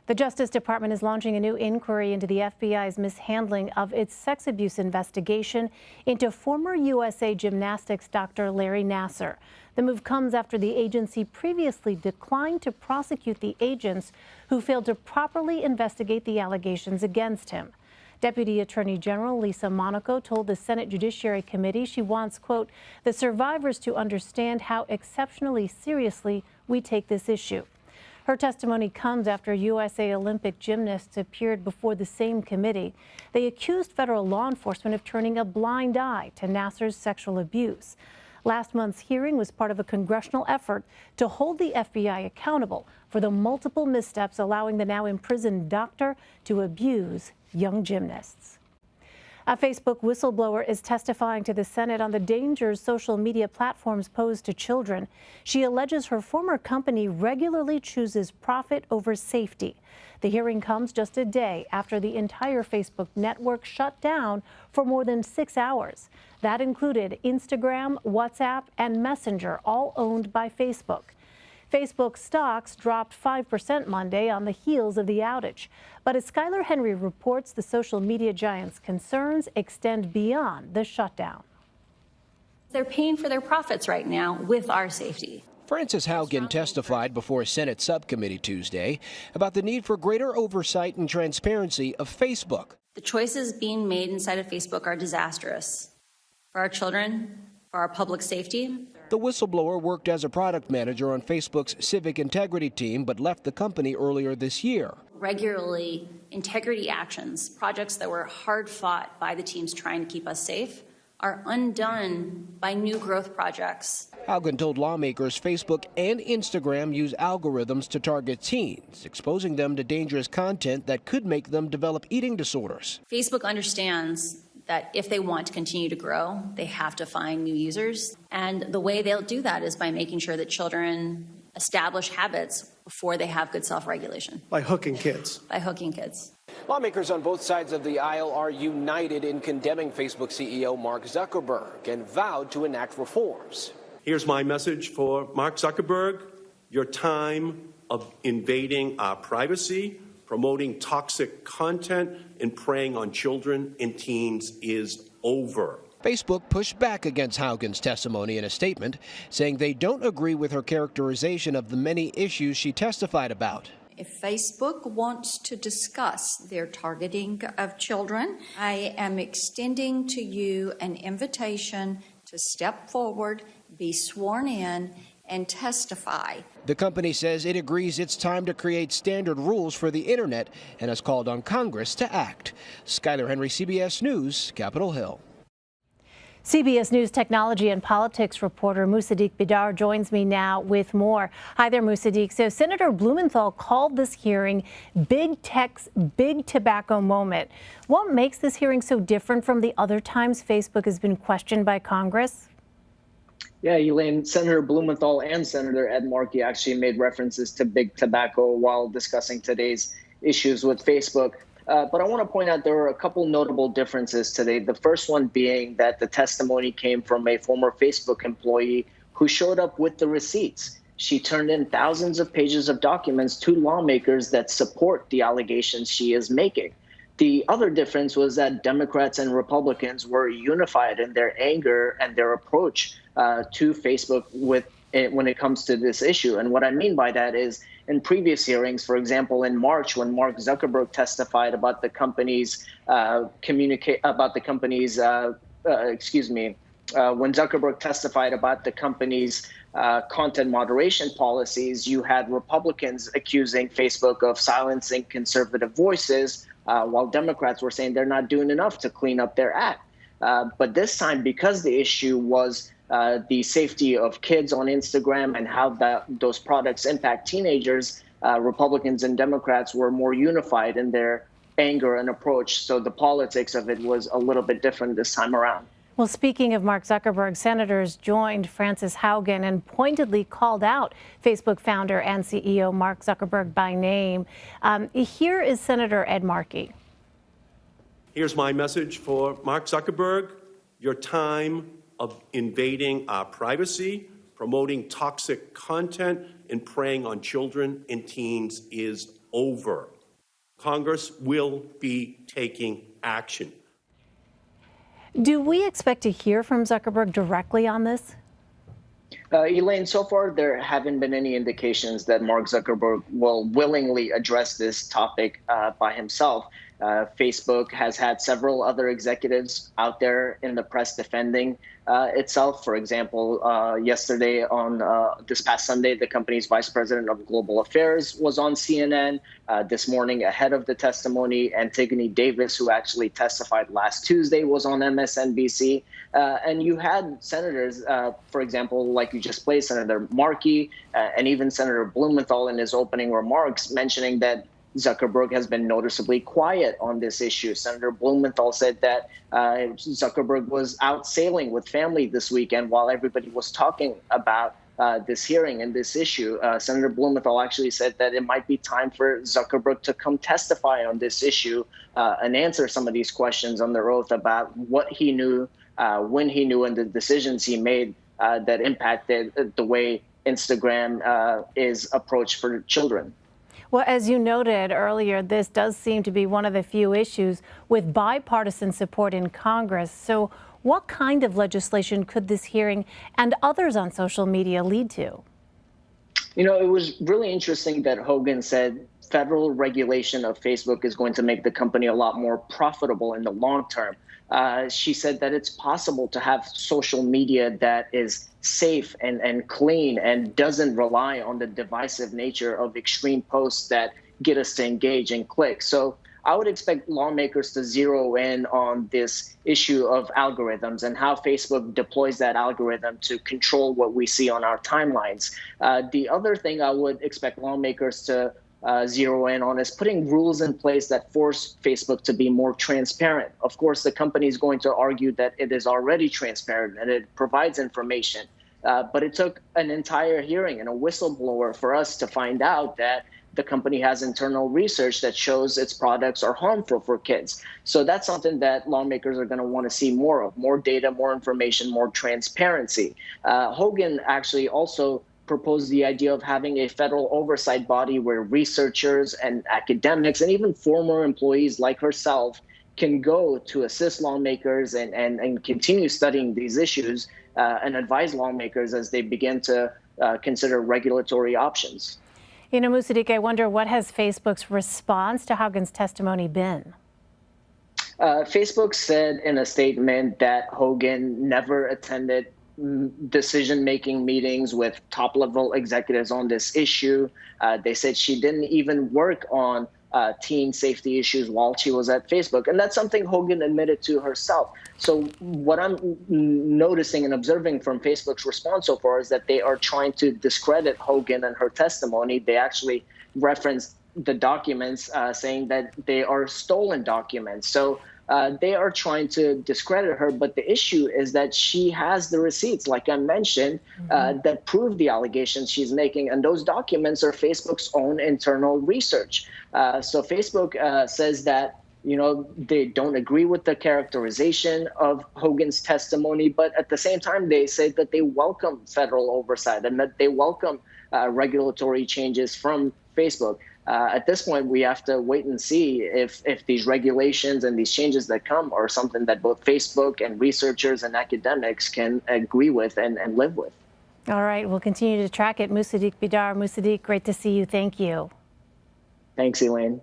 The Justice Department is launching a new inquiry into the FBI's mishandling of its sex abuse investigation into former USA Gymnastics Dr. Larry Nassar. The move comes after the agency previously declined to prosecute the agents who failed to properly investigate the allegations against him. Deputy Attorney General Lisa Monaco told the Senate Judiciary Committee she wants, quote, the survivors to understand how exceptionally seriously we take this issue. Her testimony comes after USA Olympic gymnasts appeared before the same committee. They accused federal law enforcement of turning a blind eye to Nassar's sexual abuse. Last month's hearing was part of a congressional effort to hold the FBI accountable for the multiple missteps allowing the now imprisoned doctor to abuse young gymnasts. A Facebook whistleblower is testifying to the Senate on the dangers social media platforms pose to children. She alleges her former company regularly chooses profit over safety. The hearing comes just a day after the entire Facebook network shut down for more than 6 hours. That included Instagram, WhatsApp, and Messenger, all owned by Facebook. Facebook stocks dropped 5% Monday on the heels of the outage. But as Skylar Henry reports, the social media giant's concerns extend beyond the shutdown. They're paying for their profits right now with our safety. Frances Haugen testified before a Senate subcommittee Tuesday about the need for greater oversight and transparency of Facebook. The choices being made inside of Facebook are disastrous for our children, for our public safety. The whistleblower worked as a product manager on Facebook's civic integrity team, but left the company earlier this year. Regularly, integrity actions, projects that were hard fought by the teams trying to keep us safe, are undone by new growth projects. Haugen told lawmakers Facebook and Instagram use algorithms to target teens, exposing them to dangerous content that could make them develop eating disorders. Facebook understands that if they want to continue to grow, they have to find new users. And the way they'll do that is by making sure that children establish habits before they have good self-regulation. By hooking kids. By hooking kids. Lawmakers on both sides of the aisle are united in condemning Facebook CEO Mark Zuckerberg and vowed to enact reforms. Here's my message for Mark Zuckerberg. Your time of invading our privacy, promoting toxic content, and preying on children and teens is over. Facebook pushed back against Haugen's testimony in a statement, saying they don't agree with her characterization of the many issues she testified about. If Facebook wants to discuss their targeting of children, I am extending to you an invitation to step forward, be sworn in, and testify. The company says it agrees it's time to create standard rules for the internet and has called on Congress to act. Skylar Henry, CBS News, Capitol Hill. CBS News technology and politics reporter Musaddiq Bidar joins me now with more. Hi there, Musaddiq. So Senator Blumenthal called this hearing big tech's big tobacco moment. What makes this hearing so different from the other times Facebook has been questioned by Congress? Yeah, Elaine, Senator Blumenthal and Senator Ed Markey actually made references to big tobacco while discussing today's issues with Facebook. But I want to point out there are a couple notable differences today. The first one being that the testimony came from a former Facebook employee who showed up with the receipts. She turned in thousands of pages of documents to lawmakers that support the allegations she is making. The other difference was that Democrats and Republicans were unified in their anger and their approach to Facebook when it comes to this issue. And what I mean by that is in previous hearings, for example, in March, when Mark Zuckerberg testified about the company's when Zuckerberg testified about the company's content moderation policies, you had Republicans accusing Facebook of silencing conservative voices, while Democrats were saying they're not doing enough to clean up their act. But this time, because the issue was the safety of kids on Instagram and how those products impact teenagers, Republicans and Democrats were more unified in their anger and approach. So the politics of it was a little bit different this time around. Well, speaking of Mark Zuckerberg, senators joined Frances Haugen and pointedly called out Facebook founder and CEO Mark Zuckerberg by name. Here is Senator Ed Markey. Here's my message for Mark Zuckerberg. Your time of invading our privacy, promoting toxic content, and preying on children and teens is over. Congress will be taking action. Do we expect to hear from Zuckerberg directly on this? Elaine, so far there haven't been any indications that Mark Zuckerberg will willingly address this topic by himself. Facebook has had several other executives out there in the press defending itself. For example, yesterday on this past Sunday, the company's vice president of global affairs was on CNN. This morning, ahead of the testimony, Antigone Davis, who actually testified last Tuesday, was on MSNBC. And you had senators, for example, like you just played, Senator Markey, and even Senator Blumenthal in his opening remarks mentioning that Zuckerberg has been noticeably quiet on this issue. Senator Blumenthal said that Zuckerberg was out sailing with family this weekend while everybody was talking about this hearing and this issue. Senator Blumenthal actually said that it might be time for Zuckerberg to come testify on this issue and answer some of these questions under oath about what he knew, when he knew, and the decisions he made that impacted the way Instagram is approached for children. Well, as you noted earlier, this does seem to be one of the few issues with bipartisan support in Congress. So what kind of legislation could this hearing and others on social media lead to? You know, it was really interesting that Hogan said federal regulation of Facebook is going to make the company a lot more profitable in the long term. She said that it's possible to have social media that is safe and clean and doesn't rely on the divisive nature of extreme posts that get us to engage and click. So I would expect lawmakers to zero in on this issue of algorithms and how Facebook deploys that algorithm to control what we see on our timelines. The other thing I would expect lawmakers to zero in on is putting rules in place that force Facebook to be more transparent. Of course, the company is going to argue that it is already transparent and it provides information. But it took an entire hearing and a whistleblower for us to find out that the company has internal research that shows its products are harmful for kids. So that's something that lawmakers are going to want to see more of: more data, more information, more transparency. Hogan actually also proposed the idea of having a federal oversight body where researchers and academics and even former employees like herself can go to assist lawmakers and continue studying these issues and advise lawmakers as they begin to consider regulatory options. You know, Musaddiq, I wonder, what has Facebook's response to Hogan's testimony been? Facebook said in a statement that Hogan never attended decision-making meetings with top-level executives on this issue. They said she didn't even work on teen safety issues while she was at Facebook. And that's something Hogan admitted to herself. So what I'm noticing and observing from Facebook's response so far is that they are trying to discredit Hogan and her testimony. They actually referenced the documents saying that they are stolen documents. So they are trying to discredit her, but the issue is that she has the receipts, like I mentioned, that prove the allegations she's making, and those documents are Facebook's own internal research. So Facebook says that, you know, they don't agree with the characterization of Hogan's testimony, but at the same time, they say that they welcome federal oversight and that they welcome regulatory changes from Facebook. At this point, we have to wait and see if these regulations and these changes that come are something that both Facebook and researchers and academics can agree with and live with. All right, we'll continue to track it. Musaddiq Bidar. Musaddiq, great to see you. Thank you. Thanks, Elaine.